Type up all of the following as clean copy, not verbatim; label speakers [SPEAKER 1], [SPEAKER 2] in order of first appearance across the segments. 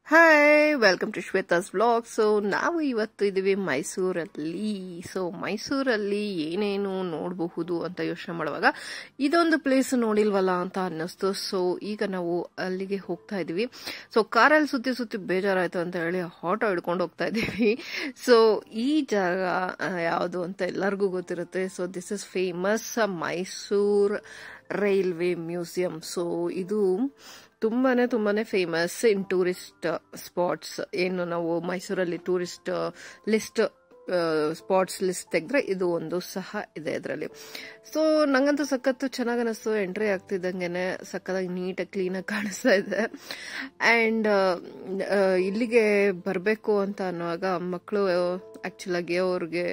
[SPEAKER 1] Hi, welcome to Shweta's vlog. So ನಾವು ಇವತ್ತು ಇದೀವಿ ಮೈಸೂರಲ್ಲಿ. ಸೊ ಮೈಸೂರಲ್ಲಿ ಏನೇನು ನೋಡಬಹುದು ಅಂತ ಯೋಚನೆ ಮಾಡುವಾಗ ಇದೊಂದು ಪ್ಲೇಸ್ ನೋಡಿಲ್ವಲ್ಲ ಅಂತ ಅನ್ನಿಸ್ತು. ಸೊ ಈಗ ನಾವು ಅಲ್ಲಿಗೆ ಹೋಗ್ತಾ ಇದೀವಿ. ಸೊ ಕಾರಲ್ಲಿ ಸುತ್ತಿ ಸುತ್ತಿ ಬೇಜಾರಾಯ್ತು ಅಂತ ಹೇಳಿ ಆಟೋ ಹಿಡ್ಕೊಂಡು ಹೋಗ್ತಾ ಇದೀವಿ. ಸೊ ಈ ಜಾಗ ಯಾವುದು ಅಂತ ಎಲ್ಲರಿಗೂ ಗೊತ್ತಿರುತ್ತೆ. So this is famous Mysore railway museum. So ಇದು ತುಂಬಾನೇ ಫೇಮಸ್ ಇನ್ ಟೂರಿಸ್ಟ್ ಸ್ಪಾಟ್ಸ್. ಏನು ನಾವು ಮೈಸೂರಲ್ಲಿ ಟೂರಿಸ್ಟ್ ಲಿಸ್ಟ್ ಸ್ಪಾಟ್ಸ್ ಲಿಸ್ಟ್ ತೆಗೆದ್ರೆ ಇದು ಒಂದು ಸಹ ಇದೆ ಇದರಲ್ಲಿ. ಸೊ ನಂಗಂತೂ ಸಖತ್ತು ಚೆನ್ನಾಗಿ ಅನಿಸ್ತು. ಎಂಟ್ರಿ ಆಗ್ತಿದ್ದಂಗೆನೆ ಸಖತ್ತಾಗಿ ನೀಟಾಗಿ ಕ್ಲೀನಾಗಿ ಕಾಣಿಸ್ತಾ ಇದೆ. ಅಂಡ್ ಇಲ್ಲಿಗೆ ಬರಬೇಕು ಅಂತ ಅನ್ನುವಾಗ ಮಕ್ಕಳು ಆಕ್ಚುಲ್ ಆಗಿ ಅವ್ರಿಗೆ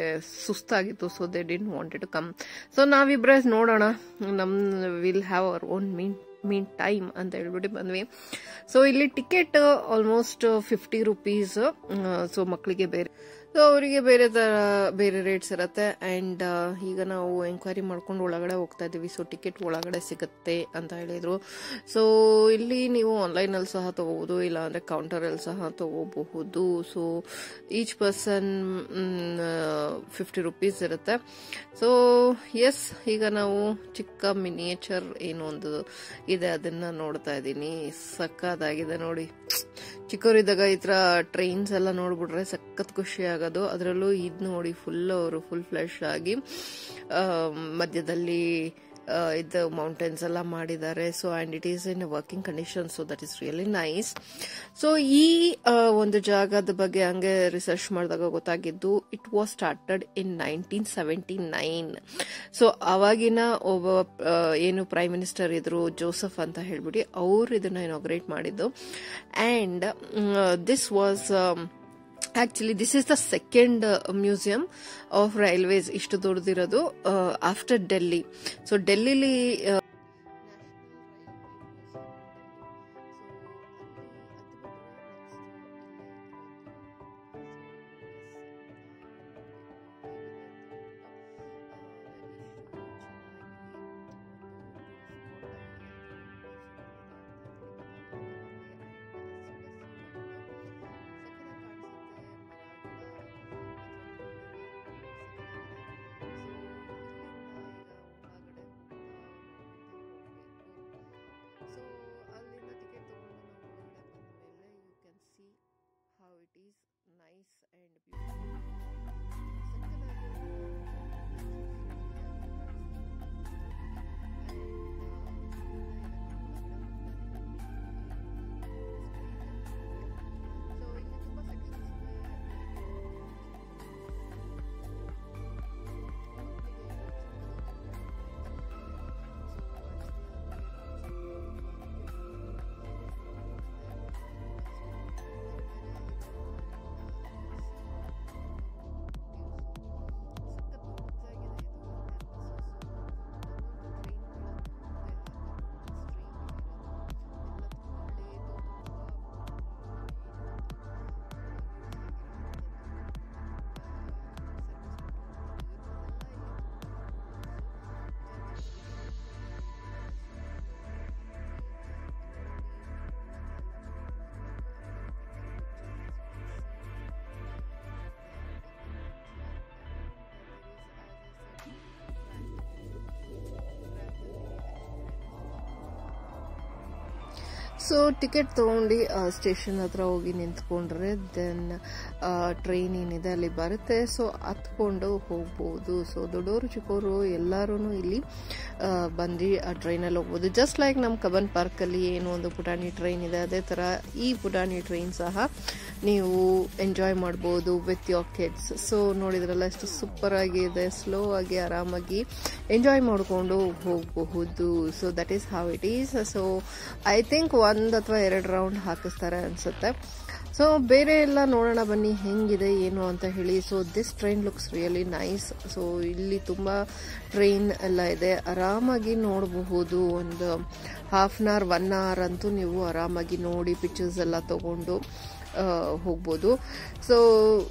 [SPEAKER 1] ಸುಸ್ತಾಗಿತ್ತು. So they didn't wanted to come. So ನಾವಿಬ್ರೆ ನೋಡೋಣ, ನಮ್ will have our own mean time ಅಂತ ಹೇಳ್ಬಿಟ್ಟು ಬಂದ್ವಿ. ಸೊ ಇಲ್ಲಿ ಟಿಕೆಟ್ ಆಲ್ಮೋಸ್ಟ್ 50 ರೂಪೀಸ್. ಸೊ ಮಕ್ಕಳಿಗೆ ಬೇರೆ, ಸೊ ಅವರಿಗೆ ಬೇರೆ ರೇಟ್ಸ್ ಇರುತ್ತೆ. ಅಂಡ್ ಈಗ ನಾವು ಎಂಕ್ವೈರಿ ಮಾಡ್ಕೊಂಡು ಒಳಗಡೆ ಹೋಗ್ತಾ ಇದೀವಿ. ಸೊ ಟಿಕೆಟ್ ಒಳಗಡೆ ಸಿಗುತ್ತೆ ಅಂತ ಹೇಳಿದ್ರು. ಸೊ ಇಲ್ಲಿ ನೀವು ಆನ್ಲೈನ್ ಅಲ್ಲಿ ಸಹ ತಗೋಬಹುದು, ಇಲ್ಲ ಅಂದ್ರೆ ಕೌಂಟರ್ ಅಲ್ಲಿ ಸಹ ತಗೋಬಹುದು. ಸೊ ಈಚ್ ಪರ್ಸನ್ 50 ರೂಪೀಸ್ ಇರುತ್ತೆ. ಸೊ ಎಸ್, ಈಗ ನಾವು ಚಿಕ್ಕ ಮಿನಿಯೇಚರ್ ಏನೋ ಒಂದು ಇದೆ ಅದನ್ನ ನೋಡ್ತಾ ಇದ್ದೀನಿ. ಸಕ್ಕತ್ತಾಗಿದೆ ನೋಡಿ. ಚಿಕ್ಕವರಿದ್ದಾಗ ಈ ತರ ಟ್ರೈನ್ಸ್ ಎಲ್ಲ ನೋಡ್ಬಿಟ್ರೆ ಸಖತ್ ಖುಷಿ ಆಗೋದು. ಅದರಲ್ಲೂ ಇದ್ ನೋಡಿ ಫುಲ್ ಫ್ಲೆಶ್ ಆಗಿ ಮಧ್ಯದಲ್ಲಿ ಇದು ಮೌಂಟೇನ್ಸ್ ಎಲ್ಲ ಮಾಡಿದ್ದಾರೆ. So and it is in working condition. So that is really nice. So ಈ ಒಂದು ಜಾಗದ ಬಗ್ಗೆ ಹಂಗೆ ರಿಸರ್ಚ್ ಮಾಡಿದಾಗ ಗೊತ್ತಾಗಿದ್ದು, it was started in 1979. So ಅವಾಗಿನ ಒಬ್ಬ ಏನು ಪ್ರೈಮ್ ಮಿನಿಸ್ಟರ್ ಇದ್ರು, ಜೋಸೆಫ್ ಅಂತ ಹೇಳ್ಬಿಟ್ಟು, ಅವ್ರು ಇದನ್ನ ಇನಾಗ್ರೇಟ್ ಮಾಡಿದ್ದು. And this was actually this is the second museum of railways ಇಷ್ಟು ದೊಡ್ಡದಿರೋದು after Delhi. So ಡೆಲ್ಲಿಲಿ ಸೊ ಟಿಕೆಟ್ ತಗೊಂಡು ಸ್ಟೇಷನ್ ಹತ್ರ ಹೋಗಿ ನಿಂತ್ಕೊಂಡ್ರೆ ದೆನ್ ಟ್ರೈನ್ ಏನಿದೆ ಅಲ್ಲಿ ಬರುತ್ತೆ. ಸೊ ಹತ್ಕೊಂಡು ಹೋಗ್ಬೋದು. ಸೊ ದೊಡ್ಡವರು ಚಿಕ್ಕವರು ಎಲ್ಲರೂ ಇಲ್ಲಿ ಬಂದು ಆ ಟ್ರೈನಲ್ಲಿ ಹೋಗ್ಬೋದು. ಜಸ್ಟ್ ಲೈಕ್ ನಮ್ಮ ಕಬ್ಬನ್ ಪಾರ್ಕ್ ಅಲ್ಲಿ ಏನು ಒಂದು ಪುಟಾಣಿ ಟ್ರೈನ್ ಇದೆ, ಅದೇ ತರ ಈ ಪುಟಾಣಿ ಟ್ರೈನ್ ಸಹ ನೀವು ಎಂಜಾಯ್ ಮಾಡ್ಬೋದು ವಿತ್ ಯೋರ್ ಕಿಡ್ಸ್. ಸೊ ನೋಡಿದ್ರಲ್ಲ ಎಷ್ಟು ಸೂಪರ್ ಆಗಿದೆ. ಸ್ಲೋ ಆಗಿ ಆರಾಮಾಗಿ ಎಂಜಾಯ್ ಮಾಡ್ಕೊಂಡು ಹೋಗಬಹುದು. So that is how it is. So I think 1 ಅಥವಾ 2 ರೌಂಡ್ ಹಾಕಿಸ್ತಾರೆ ಅನ್ಸುತ್ತೆ. ಸೊ ಬೇರೆ ಎಲ್ಲ ನೋಡೋಣ ಬನ್ನಿ ಹೆಂಗಿದೆ ಏನು ಅಂತ ಹೇಳಿ. So this train looks really nice. So ಇಲ್ಲಿ ತುಂಬಾ ಟ್ರೈನ್ ಎಲ್ಲ ಇದೆ, ಆರಾಮಾಗಿ ನೋಡಬಹುದು. ಒಂದು ಹಾಫ್ ಅನ್ ಅವರ್ 1 hour ಅಂತೂ ನೀವು ಆರಾಮಾಗಿ ನೋಡಿ ಪಿಕ್ಚರ್ಸ್ ಎಲ್ಲ ತಗೊಂಡು ಹೋಗ್ಬೋದು. ಸೊ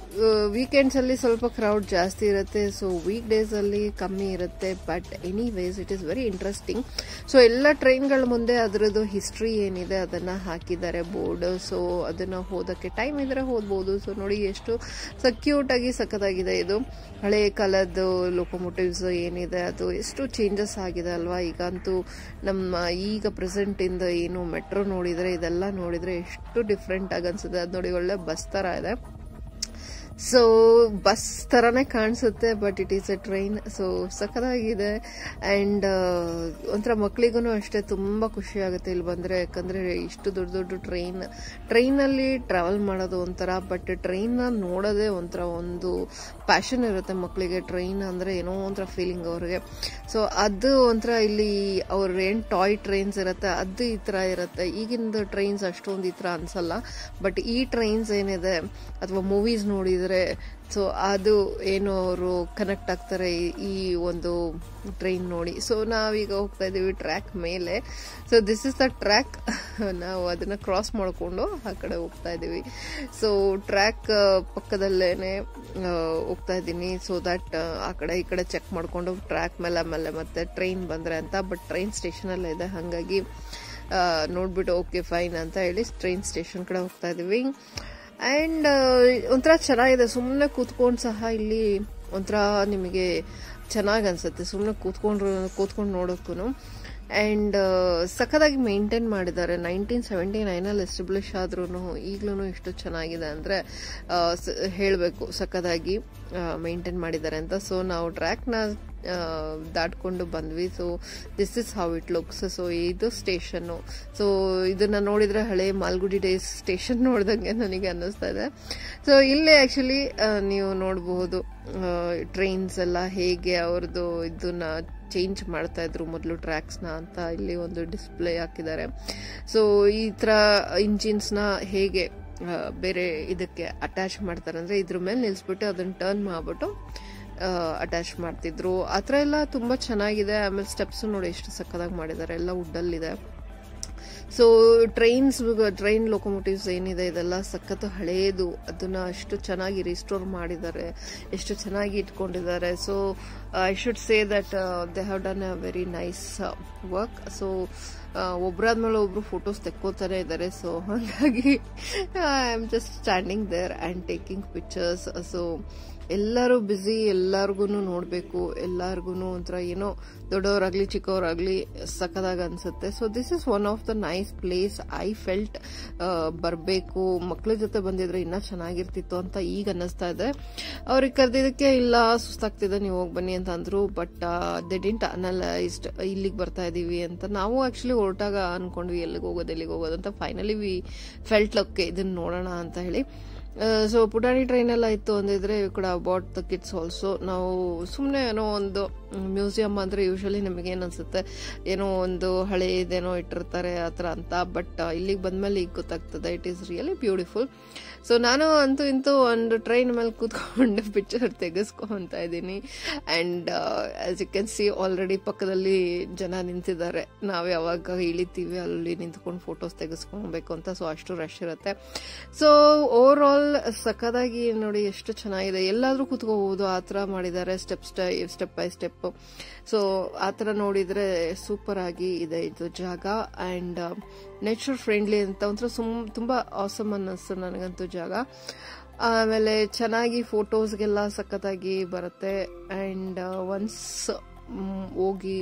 [SPEAKER 1] ವೀಕೆಂಡ್ಸ್ ಅಲ್ಲಿ ಸ್ವಲ್ಪ ಕ್ರೌಡ್ ಜಾಸ್ತಿ ಇರುತ್ತೆ, ಸೊ ವೀಕ್ ಡೇಸ್ ಅಲ್ಲಿ ಕಮ್ಮಿ ಇರುತ್ತೆ. But anyways it is very interesting. So ಎಲ್ಲ ಟ್ರೈನ್ಗಳ ಮುಂದೆ ಅದರದ್ದು ಹಿಸ್ಟ್ರಿ ಏನಿದೆ ಅದನ್ನ ಹಾಕಿದ್ದಾರೆ ಬೋರ್ಡ್. ಸೊ ಅದನ್ನ ಓದಕ್ಕೆ ಟೈಮ್ ಇದ್ರೆ ಓದ್ಬೋದು. ಸೊ ನೋಡಿ ಎಷ್ಟು ಕ್ಯೂಟ್ ಆಗಿ ಸಖತ್ತಾಗಿದೆ. ಇದು ಹಳೆ ಕಾಲದ ಲೋಕೋಮೋಟಿವ್ಸ್ ಏನಿದೆ ಅದು ಎಷ್ಟು ಚೇಂಜಸ್ ಆಗಿದೆ ಅಲ್ವಾ. ಈಗಂತೂ ನಮ್ಮ ಈಗ ಪ್ರೆಸೆಂಟ್ ಇಂದ ಏನು ಮೆಟ್ರೋ ನೋಡಿದ್ರೆ ಇದೆಲ್ಲ ನೋಡಿದ್ರೆ ಎಷ್ಟು ಡಿಫ್ರೆಂಟ್ ಆಗಿ ಅನ್ಸುತ್ತೆ. ಅದು ನೋಡಿ ಒಳ್ಳೆ ಬಸ್ ತರ ಇದೆ. ಸೊ ಬಸ್ ತರಾನೇ ಕಾಣಿಸುತ್ತೆ, but it is A train. So ಸಖತ್ತಾಗಿದೆ. ಅಂಡ್ ಒಂಥರ ಮಕ್ಳಿಗೂ ಅಷ್ಟೇ ತುಂಬಾ ಖುಷಿ ಆಗುತ್ತೆ ಇಲ್ಲಿ ಬಂದ್ರೆ, ಯಾಕಂದ್ರೆ ಇಷ್ಟು ದೊಡ್ಡ ದೊಡ್ಡ ಟ್ರೈನ್ ಅಲ್ಲಿ ಟ್ರಾವೆಲ್ ಮಾಡೋದು ಒಂಥರ, ಬಟ್ ಟ್ರೈನ್ ನ ನೋಡೋದೇ ಒಂಥರ ಒಂದು ಪ್ಯಾಷನ್ ಇರುತ್ತೆ ಮಕ್ಳಿಗೆ. ಟ್ರೈನ್ ಅಂದ್ರೆ ಏನೋ ಒಂಥರ ಫೀಲಿಂಗ್ ಅವ್ರಿಗೆ. ಸೊ ಅದು ಒಂಥರ ಇಲ್ಲಿ ಅವ್ರ ಏನ್ ಟಾಯ್ ಟ್ರೈನ್ಸ್ ಇರುತ್ತೆ ಅದು ಈ ತರ ಇರುತ್ತೆ. ಈಗಿನ ಟ್ರೈನ್ಸ್ ಅಷ್ಟೊಂದು ಈ ತರ ಅನ್ಸಲ್ಲ, ಬಟ್ ಈ ಟ್ರೈನ್ಸ್ ಏನಿದೆ ಅಥವಾ ಮೂವೀಸ್ ನೋಡಿದ್ರೆ ಸೊ ಅದು ಏನು ಅವರು ಕನೆಕ್ಟ್ ಆಗ್ತಾರೆ ಈ ಒಂದು ಟ್ರೈನ್ ನೋಡಿ. ಸೊ ನಾವೀಗ ಹೋಗ್ತಾ ಇದೀವಿ ಟ್ರ್ಯಾಕ್ ಮೇಲೆ. So this is the track. ನಾವು ಅದನ್ನ ಕ್ರಾಸ್ ಮಾಡ್ಕೊಂಡು ಆ ಕಡೆ ಹೋಗ್ತಾ ಇದೀವಿ. ಸೊ ಟ್ರ್ಯಾಕ್ ಪಕ್ಕದಲ್ಲೇನೆ ಹೋಗ್ತಾ ಇದ್ದೀನಿ. ಸೊ ದಟ್ ಆ ಕಡೆ ಈ ಕಡೆ ಚೆಕ್ ಮಾಡ್ಕೊಂಡು ಟ್ರ್ಯಾಕ್ ಮೇಲೆ ಆಮೇಲೆ ಮತ್ತೆ ಟ್ರೈನ್ ಬಂದ್ರೆ ಅಂತ. ಬಟ್ ಟ್ರೈನ್ ಸ್ಟೇಷನ್ ಅಲ್ಲೇ ಇದೆ, ಹಾಗಾಗಿ ನೋಡ್ಬಿಟ್ಟು ಓಕೆ ಫೈನ್ ಅಂತ ಹೇಳಿ ಟ್ರೈನ್ ಸ್ಟೇಷನ್ ಕಡೆ ಹೋಗ್ತಾ ಇದೀವಿ. ಅಂಡ್ ಒಂಥರ ಚೆನ್ನಾಗಿದೆ, ಸುಮ್ಮನೆ ಕೂತ್ಕೊಂಡು ಸಹ ಇಲ್ಲಿ ಒಂಥರ ನಿಮಗೆ ಚೆನ್ನಾಗಿ ಅನ್ಸುತ್ತೆ ಸುಮ್ಮನೆ ಕೂತ್ಕೊಂಡು ನೋಡೋಕ್ಕೂ. ಅಂಡ್ ಸಖತ್ತಾಗಿ ಮೇಂಟೈನ್ ಮಾಡಿದ್ದಾರೆ. 1979 ಎಸ್ಟಾಬ್ಲಿಷ್ ಆದ್ರೂ ಈಗ್ಲೂ ಇಷ್ಟು ಚೆನ್ನಾಗಿದೆ ಅಂದ್ರೆ ಹೇಳಬೇಕು, ಸಖತ್ತಾಗಿ ಮೇಂಟೈನ್ ಮಾಡಿದ್ದಾರೆ ಅಂತ. ಸೊ ನಾವು ಟ್ರ್ಯಾಕ್ ನ ದಾಟ್ಕೊಂಡು ಬಂದ್ವಿ. So this is how it looks. So ಇದು ಸ್ಟೇಷನ್. ಸೊ ಇದನ್ನ ನೋಡಿದ್ರೆ ಹಳೆ ಮಾಲ್ಗುಡಿ ಡೇಸ್ ಸ್ಟೇಷನ್ ನೋಡ್ದಂಗೆ ನನಗೆ ಅನ್ನಿಸ್ತಾ ಇದೆ. ಸೊ ಇಲ್ಲೇ ಆಕ್ಚುಲಿ ನೀವು ನೋಡಬಹುದು ಟ್ರೈನ್ಸ್ ಎಲ್ಲ ಹೇಗೆ ಅವ್ರದ್ದು ಇದನ್ನ ಚೇಂಜ್ ಮಾಡ್ತಾ ಇದ್ರು ಮೊದಲು ಟ್ರ್ಯಾಕ್ಸ್ ನ ಅಂತ ಇಲ್ಲಿ ಒಂದು ಡಿಸ್ಪ್ಲೇ ಹಾಕಿದ್ದಾರೆ. ಸೊ ಈ ತರ ಇಂಜಿನ್ಸ್ ನ ಹೇಗೆ ಬೇರೆ ಇದಕ್ಕೆ ಅಟ್ಯಾಚ್ ಮಾಡ್ತಾರೆ ಅಂದ್ರೆ ಇದ್ರ ಮೇಲೆ ನಿಲ್ಸ್ಬಿಟ್ಟು ಅದನ್ನ ಟರ್ನ್ ಮಾಡ್ಬಿಟ್ಟು ಅಟ್ಯಾಚ್ ಮಾಡ್ತಿದ್ರು. ಆತರ ಎಲ್ಲ ತುಂಬಾ ಚೆನ್ನಾಗಿದೆ. ಆಮೇಲೆ ಸ್ಟೆಪ್ಸ್ ನೋಡಿ ಎಷ್ಟು ಸಕ್ಕದಾಗಿ ಮಾಡಿದ್ದಾರೆ, ಎಲ್ಲ ವುಡ್ಡಲ್ಲಿದೆ. ಸೊ ಟ್ರೈನ್ ಲೋಕೋಮೋಟಿವ್ಸ್ ಏನಿದೆ ಇದೆಲ್ಲ ಸಖತ್ ಹಳೇದು, ಅದನ್ನ ಅಷ್ಟು ಚೆನ್ನಾಗಿ ರಿಸ್ಟೋರ್ ಮಾಡಿದ್ದಾರೆ, ಎಷ್ಟು ಚೆನ್ನಾಗಿ ಇಟ್ಕೊಂಡಿದ್ದಾರೆ. So I should say that they have done a very nice work. So ಒಬ್ರಾದ್ಮೇಲೆ ಒಬ್ರು ಫೋಟೋಸ್ ತೆಕ್ಕೋತಾನೆ ಇದ್ದಾರೆ. ಸೊ ಹಾಗಾಗಿ I am just standing there and taking pictures. So ಎಲ್ಲರೂ ಬ್ಯುಸಿ, ಎಲ್ಲಾರ್ಗು ನೋಡ್ಬೇಕು, ಎಲ್ಲಾರ್ಗು ಒಂಥರ ಏನೋ ದೊಡ್ಡವರಾಗ್ಲಿ ಚಿಕ್ಕವರಾಗ್ಲಿ ಸಖತ್ತಾಗಿ ಅನ್ಸುತ್ತೆ. So this is one of the nice place. I felt ಬರ್ಬೇಕು, ಮಕ್ಳ ಜೊತೆ ಬಂದಿದ್ರೆ ಇನ್ನ ಚೆನ್ನಾಗಿರ್ತಿತ್ತು ಅಂತ ಈಗ ಅನ್ನಿಸ್ತಾ ಇದೆ. ಅವ್ರಿಗೆ ಕರೆದಿದ್ದಕ್ಕೆ ಇಲ್ಲ ಸುಸ್ತಾಗ್ತಿದೆ ನೀವು ಹೋಗಿ ಬನ್ನಿ ಅಂತ ಅಂದ್ರು. ಬಟ್ ದೇ ಡಿಂಟ್ ಅನಲೈಸ್ಡ್ ಇಲ್ಲಿಗೆ ಬರ್ತಾ ಇದೀವಿ ಅಂತ. ನಾವು ಆಕ್ಚುಲಿ ಹೊರಟಾಗ ಅನ್ಕೊಂಡ್ವಿ ಎಲ್ಲಿಗೆ ಹೋಗೋದು ಅಂತ. ಫೈನಲಿ ವಿ ಫೆಲ್ಟ್ ಲಕ್ಕೆ ಇದನ್ನ ನೋಡೋಣ ಅಂತ ಹೇಳಿ. ಸೊ ಪುಟಾಣಿ ಟ್ರೈನ್ ಎಲ್ಲ ಇತ್ತು ಅಂದಿದ್ರೆ you could about the kids also. ನಾವು ಸುಮ್ಮನೆ ಏನೋ ಒಂದು ಮ್ಯೂಸಿಯಂ ಅಂದ್ರೆ ಯೂಶಲಿ ನಮಗೆ ಏನ್ ಅನ್ಸುತ್ತೆ ಏನೋ ಒಂದು ಹಳೇದೇನೋ ಇಟ್ಟಿರ್ತಾರೆ ಆತರ ಅಂತ. ಬಟ್ ಇಲ್ಲಿಗೆ ಬಂದ್ಮೇಲೆ ಈಗ ಗೊತ್ತಾಗ್ತದೆ it is really beautiful. So ನಾನು ಅಂತೂ ಇಂತೂ ಒಂದು ಟ್ರೈನ್ ಮೇಲೆ ಕೂತ್ಕೊಂಡು ಪಿಕ್ಚರ್ ತೆಗೆಸ್ಕೊಂತ ಇದ್ದೀನಿ. And as you can see already ಪಕ್ಕದಲ್ಲಿ ಜನ ನಿಂತಿದ್ದಾರೆ. ನಾವು ಯಾವಾಗ ಇಳಿತೀವಿ ಅಲ್ಲಿ ನಿಂತ್ಕೊಂಡು ಫೋಟೋಸ್ ತೆಗೆಸ್ಕೊಬೇಕು ಅಂತ. ಸೊ ಅಷ್ಟು ರಶ್ ಇರುತ್ತೆ. ಸೊ ಓವರ್ ಆಲ್ ಸಖತ್ತಾಗಿ ನೋಡಿ ಎಷ್ಟು ಚೆನ್ನಾಗಿದೆ. ಎಲ್ಲಾದ್ರೂ ಕೂತ್ಕೋಬಹುದು ಆತರ ಮಾಡಿದ್ದಾರೆ, ಸ್ಟೆಪ್ ಬೈ ಸ್ಟೆಪ್. ಸೊ ಆತರ ನೋಡಿದ್ರೆ ಸೂಪರ್ ಆಗಿ ಇದೆ ಇದು ಜಾಗ. ಅಂಡ್ ನೇಚರ್ ಫ್ರೆಂಡ್ಲಿ ಅಂತ ಒಂಥರ ತುಂಬಾ ಆಸಮ್ ಅನ್ನಿಸ್ತು ನನಗಂತೂ ಜಾಗ. ಆಮೇಲೆ ಚೆನ್ನಾಗಿ ಫೋಟೋಸ್ಗೆಲ್ಲ ಸಖತ್ತಾಗಿ ಬರುತ್ತೆ. ಅಂಡ್ ಒನ್ಸ್ ಹೋಗಿ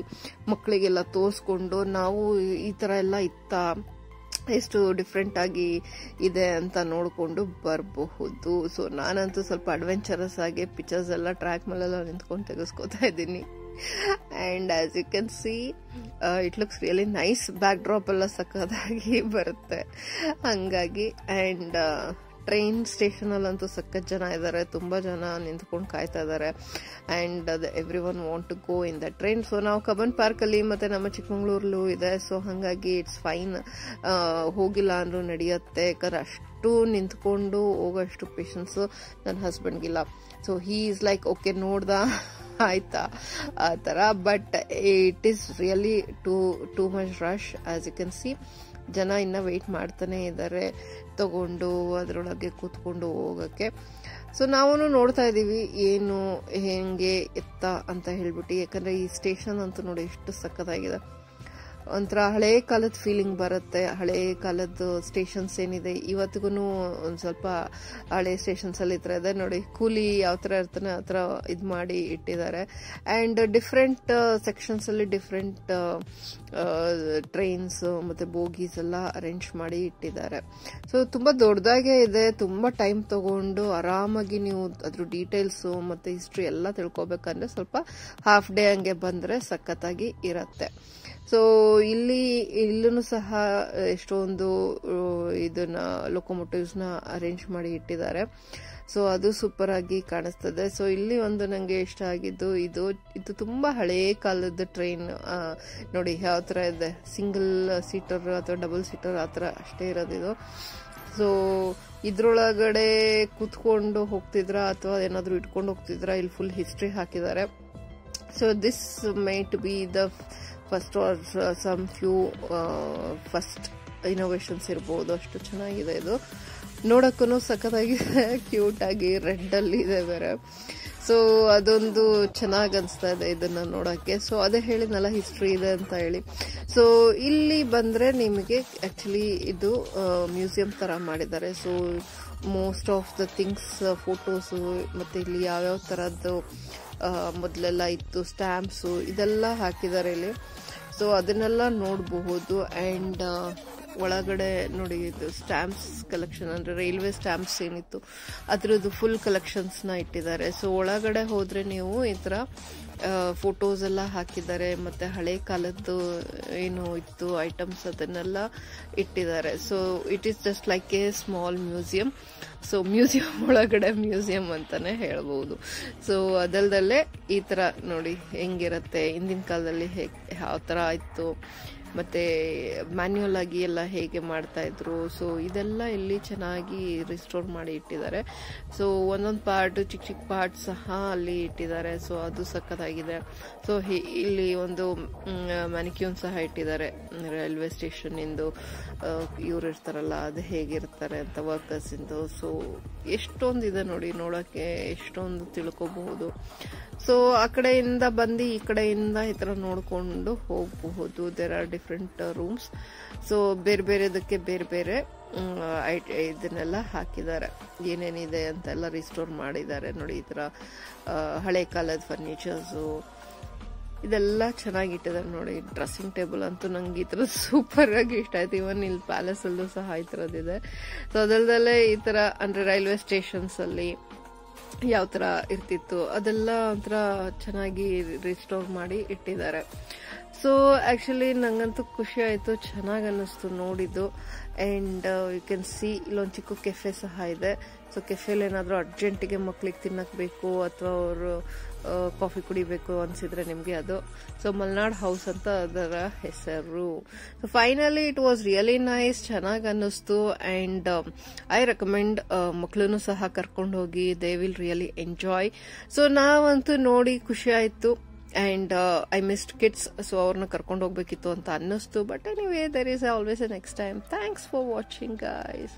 [SPEAKER 1] ಮಕ್ಕಳಿಗೆಲ್ಲ ತೋರಿಸ್ಕೊಂಡು ನಾವು ಈ ತರ ಎಲ್ಲ ಇತ್ತ, ಎಷ್ಟು ಡಿಫ್ರೆಂಟ್ ಆಗಿ ಇದೆ ಅಂತ ನೋಡ್ಕೊಂಡು ಬರಬಹುದು. ಸೊ ನಾನಂತೂ ಸ್ವಲ್ಪ ಅಡ್ವೆಂಚರಸ್ ಆಗಿ ಪಿಕ್ಚರ್ಸ್ ಎಲ್ಲ ಟ್ರ್ಯಾಕ್ ಮೇಲೆಲ್ಲ ನಿಂತ್ಕೊಂಡು ತೆಗೆಸ್ಕೊತಾ ಇದ್ದೀನಿ. And as you can see it looks really nice. Backdrop ಎಲ್ಲ ಸಕ್ಕದಾಗಿ ಬರುತ್ತೆ ಹಂಗಾಗಿ. ಅಂಡ್ ಟ್ರೈನ್ ಸ್ಟೇಷನ್ ಅಲ್ಲಂತೂ ಸಖತ್ ಜನ ಇದ್ದಾರೆ, ತುಂಬಾ ಜನ ನಿಂತ್ಕೊಂಡು ಕಾಯ್ತಾ ಇದ್ದಾರೆ. And everyone want to go in the train. So ನಾವು ಕಬ್ಬನ್ ಪಾರ್ಕ್ ಅಲ್ಲಿ ಮತ್ತೆ ನಮ್ಮ ಚಿಕ್ಕಮಂಗ್ಳೂರ್ಲೂ ಇದೆ, ಸೊ ಹಂಗಾಗಿ ಇಟ್ಸ್ ಫೈನ್, ಹೋಗಿಲ್ಲ ಅಂದ್ರೂ ನಡೆಯುತ್ತೆ. ಯಾಕಂದ್ರೆ ಅಷ್ಟು ನಿಂತ್ಕೊಂಡು ಹೋಗೋಷ್ಟು ಪೇಷನ್ಸ್ ನನ್ನ ಹಸ್ಬೆಂಡ್ಗಿಲ್ಲ. So he is like okay ನೋಡ್ದ ಆಯ್ತಾ ಆ ತರ. But it is really too much rush. As you can see ಜನ ಇನ್ನ ವೇಟ್ ಮಾಡ್ತಾನೆ ಇದ್ದಾರೆ ತಗೊಂಡು ಅದರೊಳಗೆ ಕೂತ್ಕೊಂಡು ಹೋಗಕ್ಕೆ. ಸೊ ನಾವು ನೋಡ್ತಾ ಇದೀವಿ ಏನು ಹೆಂಗೆ ಎತ್ತ ಅಂತ ಹೇಳ್ಬಿಟ್ಟು. ಯಾಕಂದ್ರೆ ಈ ಸ್ಟೇಷನ್ ಅಂತೂ ನೋಡಿ ಎಷ್ಟು ಸಖತ್ತಾಗಿದೆ, ಒಂಥರ ಹಳೆ ಕಾಲದ ಫೀಲಿಂಗ್ ಬರುತ್ತೆ. ಹಳೆ ಕಾಲದ ಸ್ಟೇಷನ್ಸ್ ಏನಿದೆ ಇವತ್ತಿಗೂ ಒಂದ್ ಸ್ವಲ್ಪ ಹಳೆ ಸ್ಟೇಷನ್ಸ್ ಅಲ್ಲಿ ಇತರ ಇದೆ ನೋಡಿ. ಕೂಲಿ ಯಾವ ತರ ಇರ್ತಾನೆ ಆ ತರ ಇದ್ ಮಾಡಿ ಇಟ್ಟಿದ್ದಾರೆ. ಅಂಡ್ ಡಿಫ್ರೆಂಟ್ ಸೆಕ್ಷನ್ಸ್ ಅಲ್ಲಿ ಡಿಫ್ರೆಂಟ್ ಟ್ರೈನ್ಸ್ ಮತ್ತೆ ಬೋಗೀಸ್ ಎಲ್ಲ ಅರೇಂಜ್ ಮಾಡಿ ಇಟ್ಟಿದ್ದಾರೆ. ಸೊ ತುಂಬಾ ದೊಡ್ಡದಾಗೆ ಇದೆ, ತುಂಬಾ ಟೈಮ್ ತಗೊಂಡು ಆರಾಮಾಗಿ ನೀವು ಅದ್ರ ಡೀಟೇಲ್ಸ್ ಮತ್ತೆ ಹಿಸ್ಟ್ರಿ ಎಲ್ಲ ತಿಳ್ಕೊಬೇಕಂದ್ರೆ ಸ್ವಲ್ಪ ಹಾಫ್ ಡೇ ಹಂಗೆ ಬಂದ್ರೆ ಸಖತ್ತಾಗಿ ಇರತ್ತೆ. ಸೊ ಇಲ್ಲೂ ಸಹ ಎಷ್ಟೊಂದು ಇದನ್ನ ಲೊಕೊಮೋಟಿವ್ಸ್ ನ ಅರೇಂಜ್ ಮಾಡಿ ಇಟ್ಟಿದ್ದಾರೆ. ಸೊ ಅದು ಸೂಪರ್ ಆಗಿ ಕಾಣಿಸ್ತದೆ. ಸೊ ಇಲ್ಲಿ ಒಂದು ನಂಗೆ ಇಷ್ಟ ಆಗಿದ್ದು ಇದು ತುಂಬಾ ಹಳೇ ಕಾಲದ ಟ್ರೈನ್ ನೋಡಿ ಯಾವ ತರ ಇದೆ, ಸಿಂಗಲ್ ಸೀಟರ್ ಅಥವಾ ಡಬಲ್ ಸೀಟರ್ ಆತರ ಅಷ್ಟೇ ಇರೋದಿದು. ಸೊ ಇದ್ರೊಳಗಡೆ ಕೂತ್ಕೊಂಡು ಹೋಗ್ತಿದ್ರ ಅಥವಾ ಏನಾದ್ರು ಇಟ್ಕೊಂಡು ಹೋಗ್ತಿದ್ರ, ಇಲ್ಲಿ ಫುಲ್ ಹಿಸ್ಟ್ರಿ ಹಾಕಿದ್ದಾರೆ. So this might be the first or some few first innovations ಇರಬಹುದು. ಅಷ್ಟು ಚೆನ್ನಾಗಿದೆ ಇದು, ನೋಡಕ್ಕೂ ಸಖತ್ತಾಗಿದೆ, ಕ್ಯೂಟ್ ಆಗಿ ರೆಡ್ ಅಲ್ಲಿ ಇದೆ ಬೇರೆ. ಸೊ ಅದೊಂದು ಚೆನ್ನಾಗಿ ಅನಿಸ್ತಾ ಇದೆ ಇದನ್ನ ನೋಡಕ್ಕೆ. ಸೊ ಅದೇ ಹೇಳಿದ್ನಲ್ಲ ಹಿಸ್ಟ್ರಿ ಇದೆ ಅಂತ ಹೇಳಿ. ಸೊ ಇಲ್ಲಿ ಬಂದ್ರೆ ನಿಮಗೆ ಆಕ್ಚುಲಿ ಇದು ಮ್ಯೂಸಿಯಂ ತರ ಮಾಡಿದ್ದಾರೆ. So most of the things photos ಮತ್ತೆ ಇಲ್ಲಿ ಯಾವ್ಯಾವ ತರದ್ದು ಮೊದಲೆಲ್ಲ ಇತ್ತು ಸ್ಟ್ಯಾಂಪ್ಸ್ ಇದೆಲ್ಲ ಹಾಕಿದ್ದಾರೆ ಇಲ್ಲಿ. ಸೊ ಅದನ್ನೆಲ್ಲ ನೋಡಬಹುದು. ಅಂಡ್ ಒಳಗಡೆ ನೋಡಿ ಇದು ಸ್ಟ್ಯಾಂಪ್ಸ್ ಕಲೆಕ್ಷನ್ ಅಂದ್ರೆ ರೈಲ್ವೆ ಸ್ಟ್ಯಾಂಪ್ಸ್ ಏನಿತ್ತು ಅದ್ರದ್ದು ಫುಲ್ ಕಲೆಕ್ಷನ್ಸ್ ನ ಇಟ್ಟಿದ್ದಾರೆ. ಸೊ ಒಳಗಡೆ ಹೋದ್ರೆ ನೀವು ಈ ತರ ಫೋಟೋಸ್ ಎಲ್ಲ ಹಾಕಿದ್ದಾರೆ ಮತ್ತೆ ಹಳೆ ಕಾಲದ್ದು ಏನು ಇತ್ತು ಐಟಮ್ಸ್ ಅದನ್ನೆಲ್ಲ ಇಟ್ಟಿದ್ದಾರೆ. So it is just like A small museum. So museum ಒಳಗಡೆ ಮ್ಯೂಸಿಯಂ ಅಂತಾನೆ ಹೇಳ್ಬಹುದು. ಸೊ ಅದಲ್ದಲ್ಲೇ ಈ ತರ ನೋಡಿ ಹೆಂಗಿರತ್ತೆ ಹಿಂದಿನ ಕಾಲದಲ್ಲಿ ಯಾವ ತರ ಇತ್ತು ಮತ್ತೆ ಮ್ಯಾನ್ಯುಯಲ್ ಆಗಿ ಎಲ್ಲ ಹೇಗೆ ಮಾಡ್ತಾ ಇದ್ರು. ಸೊ ಇದೆಲ್ಲ ಇಲ್ಲಿ ಚೆನ್ನಾಗಿ ರಿಸ್ಟೋರ್ ಮಾಡಿ ಇಟ್ಟಿದ್ದಾರೆ. ಸೊ ಒಂದೊಂದು ಪಾರ್ಟ್ ಚಿಕ್ಕ ಚಿಕ್ಕ ಪಾರ್ಟ್ ಸಹ ಅಲ್ಲಿ ಇಟ್ಟಿದ್ದಾರೆ. ಸೊ ಅದು ಸಖತ್ತಾಗಿದೆ. ಸೊ ಇಲ್ಲಿ ಒಂದು ಮ್ಯಾನಿಕ್ಯೂನ್ ಸಹ ಇಟ್ಟಿದ್ದಾರೆ, ರೈಲ್ವೆ ಸ್ಟೇಷನ್ ಇಂದು ಇವ್ರು ಇರ್ತಾರಲ್ಲ ಅದು ಹೇಗಿರ್ತಾರೆ ಅಂತ ವರ್ಕರ್ಸ್ ಇಂದು. ಸೊ ಎಷ್ಟೊಂದಿದೆ ನೋಡಿ ನೋಡಕ್ಕೆ, ಎಷ್ಟೊಂದು ತಿಳ್ಕೋಬಹುದು. ಸೊ ಆ ಕಡೆಯಿಂದ ಬಂದು ಈ ಕಡೆಯಿಂದ ಈ ತರ ನೋಡ್ಕೊಂಡು ಹೋಗಬಹುದು. There are different rooms. So ಬೇರೆ ಬೇರೆದಕ್ಕೆ ಬೇರೆ ಬೇರೆ ಇದನ್ನೆಲ್ಲ ಹಾಕಿದ್ದಾರೆ, ಏನೇನಿದೆ ಅಂತೆಲ್ಲ ರಿಸ್ಟೋರ್ ಮಾಡಿದ್ದಾರೆ ನೋಡಿ. ಈ ತರ ಹಳೆ ಕಾಲದ ಫರ್ನಿಚರ್ಸ್ ಇದೆಲ್ಲ ಚೆನ್ನಾಗಿಟ್ಟಿದ್ದಾರೆ ನೋಡಿ. ಡ್ರೆಸ್ಸಿಂಗ್ ಟೇಬಲ್ ಅಂತೂ ನಂಗೆ ಈ ತರ ಸೂಪರ್ ಆಗಿ ಇಷ್ಟ ಆಯ್ತು. ಇವನ್ ಇಲ್ಲಿ ಪ್ಯಾಲೇಸ್ ಅಲ್ಲೂ ಸಹ ಈ ತರದಿದೆ. ಸೊ ಅದಲ್ದಲ್ಲೇ ಈ ತರ ಅಂದ್ರೆ ರೈಲ್ವೆ ಸ್ಟೇಷನ್ಸ್ ಅಲ್ಲಿ ಯಾವ ತರ ಇರ್ತಿತ್ತು ಅದೆಲ್ಲ ಒಂಥರ ಚೆನ್ನಾಗಿ ರಿಸ್ಟೋರ್ ಮಾಡಿ ಇಟ್ಟಿದ್ದಾರೆ. ಸೊ ಆಕ್ಚುಲಿ ನಂಗಂತೂ ಖುಷಿ ಆಯ್ತು, ಚೆನ್ನಾಗಿ ಅನ್ನಿಸ್ತು ನೋಡಿದ್ದು. ಅಂಡ್ ಯು ಕ್ಯಾನ್ ಸಿ ಇಲ್ಲೊಂದು ಚಿಕ್ಕ ಕೆಫೆ ಸಹ ಇದೆ. ಸೊ ಕೆಫೆಲಿ ಏನಾದ್ರು ಅರ್ಜೆಂಟಿಗೆ ಮಕ್ಳಿಗೆ ತಿನ್ನಕ್ ಬೇಕು ಅಥವಾ ಅವರು ಕಾಫಿ ಕುಡಿಬೇಕು ಅನ್ಸಿದ್ರೆ ನಿಮ್ಗೆ ಅದು. ಸೊ ಮಲ್ನಾಡ್ ಹೌಸ್ ಅಂತ ಅದರ ಹೆಸರು. So finally it was really nice, ಚೆನ್ನಾಗಿ ಅನ್ನಿಸ್ತು. ಅಂಡ್ ಐ ರೆಕಮೆಂಡ್ ಮಕ್ಳನ್ನು ಸಹ ಕರ್ಕೊಂಡು ಹೋಗಿ, they will really enjoy. So ನಾವಂತೂ ನೋಡಿ ಖುಷಿ ಆಯ್ತು. And I missed kids. So ಅವ್ರನ್ನ ಕರ್ಕೊಂಡು ಹೋಗ್ಬೇಕಿತ್ತು ಅಂತ ಅನ್ನಿಸ್ತು. But anyway there is always a next time. Thanks for watching guys.